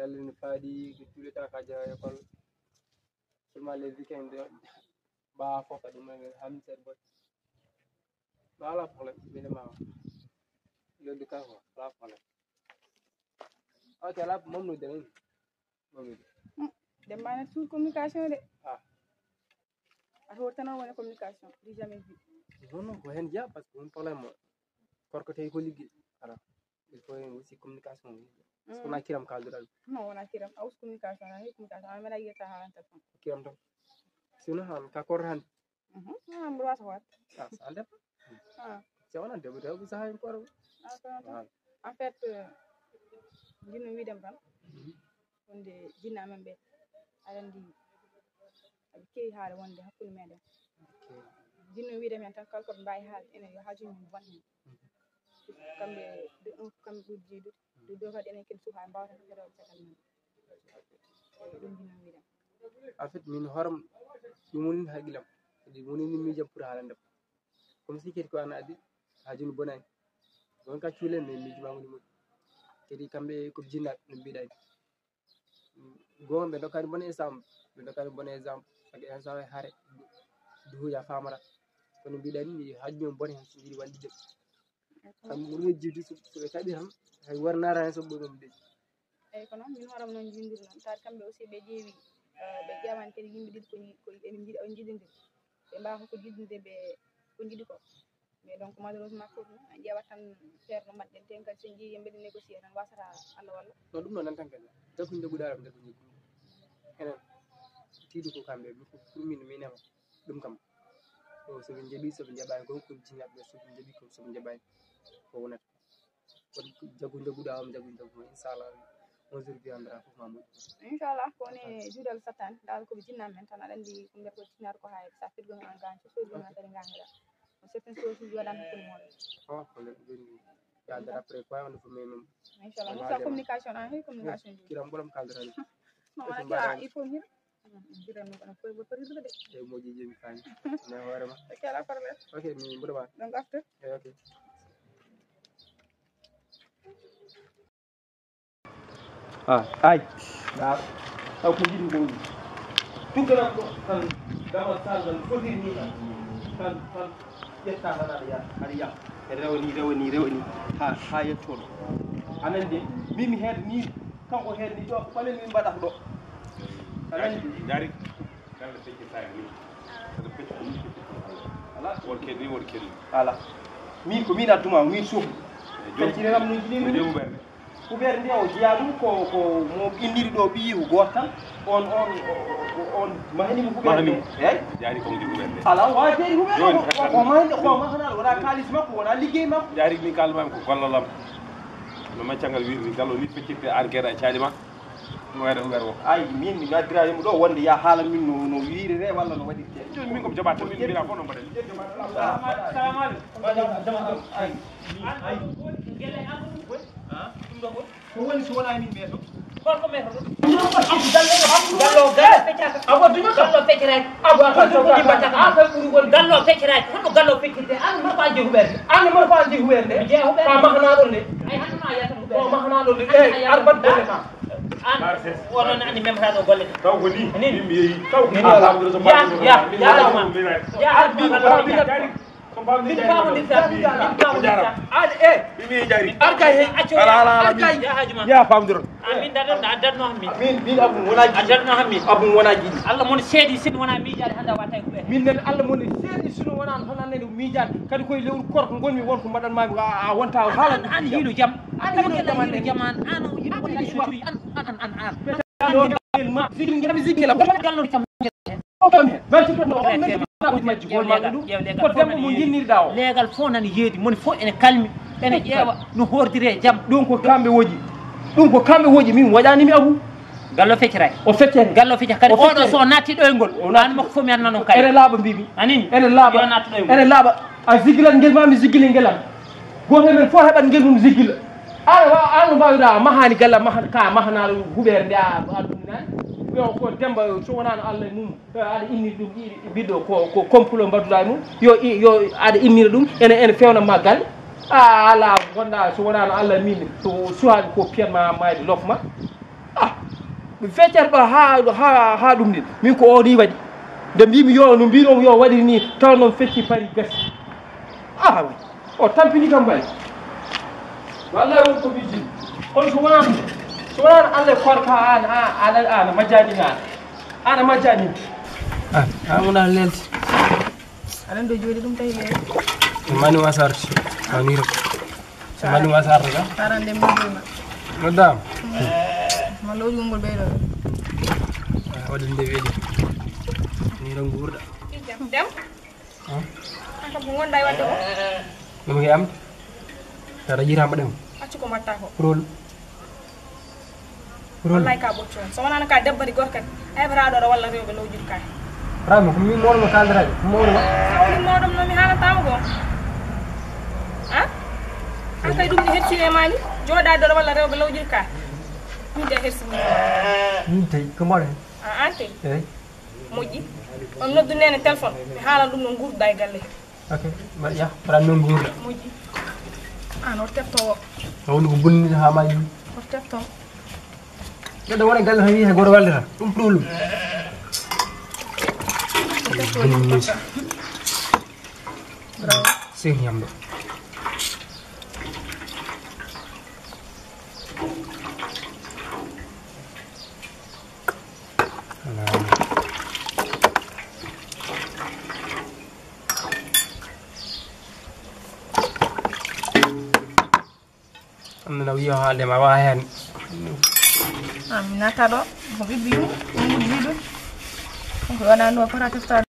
pelle faadi tous les temps ka jaa école seulement les week-ends ba foka dum ham set bot wala problème évidemment le de cas wala problème ok là moom nu demee moom dem bana sur communication de ah hortana wona communication du jamais vu non ko hen dia parce que un problème pour que tay ko liggéey alors il faut aussi communication parce que na kiram kaldural non wona kiram aus communication na communication ama la yeta halanta fam kiram tam sino han ka kor han am do wasa wat ah ça dépend c'est on a de ça encore en fait jinno wi dem tan wonde jinna men be alandi abi kay haala wonde hakkunde meden jinno wi dem tan kalko mbay haal ene yo haaju min bon hen kambe de un kambe buddi du do kadi enen ken suha mbawta ko do takal men dum jinno wi dem en fait min horam dum hagilam di woni mi jam pour haalande comme si ket ko ana adi haaju bonani don ka cuulen ne mi juma ngoni mo kedi kambe ko jinnaat no biday gombe dokari bon exemple be dokari bon exemple ak instant hare du ya famara kono biday ni haaju bon hen so di wandi dem kam mo jidu so tabi ham hay warnara hen so bodum de ay kono min waram non jindir non tar kambe aussi be jeewi be jaman ken yimbe dit ko en jidi on jidinde be mbaa ko jidinde be ko jidi ko mais donc malheureusement ko jeewa tan faire no madden ten ka sen ji yimbe di négocier tan wasata Allah walla no dum non tan kan dagu ndebu daram dagu ni enen tidu ko kambe pour min mi nema dum kam so so be jebi so be jabay ko ko ci ngabbe so be jebi ko so be jabay ko wonat kon jagu ndebu daram jagu ndebu inshallah on jour viendra pour mamoud inshallah ko ne judal satan dal ko jinna men tan andi ko nder ko tinar ko hay sa fidgo en ganci so do na tari nganga certaines choses yodan ko mo ah ko le beni cadre après quoi on faut même inshallah sa communication en communication kiram bolam cadre non wala il faut dire diram ko na ko ko rido de e mo jiji mi fan na hore ma ok la parle ok mi bodo donc after ok ah ay da taw ko jidi do tukala ko tan dama salgal ko dirni tan yetta hana ya rewni ha yettodo anande mimi hed ni kanko hed ni do balen min badax do anande dari kala fecci tay ni kala fecci ala workedi ala mi ko mina tuma mi suuf fecci ngam ni jini ni ber ndi o jiya dum ko mo indiri do bi yiwu gotal on mahani bu mahani jari ko ngi bu ala wa jeri bu ko mahani ko mahana wala kalis makko wala liggey makko jari mi kalmam ko gollalam no maccangal wirni gallo nit feccirte argera caadi ma no wayda ko ay min mi gadira yimo do wonde ya haala min no wiiri re walla no wadi joni min ko jabata min bila ko no badal assalamu alaykum ay gele amu ha dum do ko woni so wona min meto ko meto gallo feccata abo duñu gallo feccirek abo ko jibata afa buri won gallo feccirek hono gallo feccirde an ma fa jehu berde fa mahana do de ay hanma yata ko mahana do de arbat do de an wono nani même hado golle taw ko ni mi yeyi taw ko ni ya arbi ko bamni ya famdur amin dadno hammi min abu wona ji Allah mon seedi sin wona miijaade handa watta ko be min nen Allah mon seedi sunu wona hono nen miijaade kadi koy lewru korko gonmi wonko madan ma a wonta hala an yiilu jam an jaman an yiilu ko suturi an ma zigila ko gallo tam ko dembo mo jinnirda o legal fo nan yeedi mon fo ene kalmi ene ƴeewa no hordire jam ɗum ko kamɓe woji min waɗani mi abu gallo fecciraki o feccere gallo fecca kadi oɗo so natti ɗo e ngol an makko fof mi anna noon kay ene laaɓa mbimi anini ene laaɓa a zigilat ngel mami zigile ngelam goto men fof heɓat ngel mum zigila an mbawiɗa mahani galla mahanaɗo huɓere nde a ɗum nani yo ko demba so wonano Allah mum aɗa inniri ɗum ɓiɗɗo ko complot mbaduɗa mum yo aɗa innira ɗum ene fewna ma galle ala gonɗa so wonano Allah min to suwaɓe ko piyatma mayde lofma feccere ɗo ha ɗum ni min ko o ni waɗi nde mbimi yo no mbinomo yo waɗiri ni taw noon fecci pari gasi way o tampini kam bay wallahi won ko bijji on so wonano Allah korka ana majjani ana majjani amuna lelti aɗan ɗo jooɗi ɗum tawi leere mani wasarti ani rek mani wasarti ka arande moƴƴima noddam ma lowjugol ngol ɓeyɗo waɗi nde weeɗi ni ran guurɗa dem aka ko gonɗa e wadde ko ɗum ke am tara yirama ɗem accu ko mbatta ko rôle wallahi ka ɓocci on so wonano ka debbati goto kadi heɓata ɗo walla rewɓe lowjude kay rami ko min mawɗo kaldiraɓe mawɗo sawli mawɗom noon mi haalatama ko an kay ɗum ni hersini e mani jooɗade ɗo walla rewɓe lowjude kay min de hersini min tawi ko mbaɗa hen an tawi eyyi moƴƴi on noddu nene téléphone mi haalan ɗum no gurda e galle ok mbaɗa waɗan noon guurɗa moƴƴi an oto teftowo woni ko bonnide ha maji oto teftowo neɗɗo wona galle tan wiite goto wallita ɗum ɗolum sehni yam ɗo amnana wiyo haalde ma wawa hen mi nata ɗo ko ɓiɓɓi ɗum ɗum ɓuɗɗi ɗum ko wonani ɗo fota teftade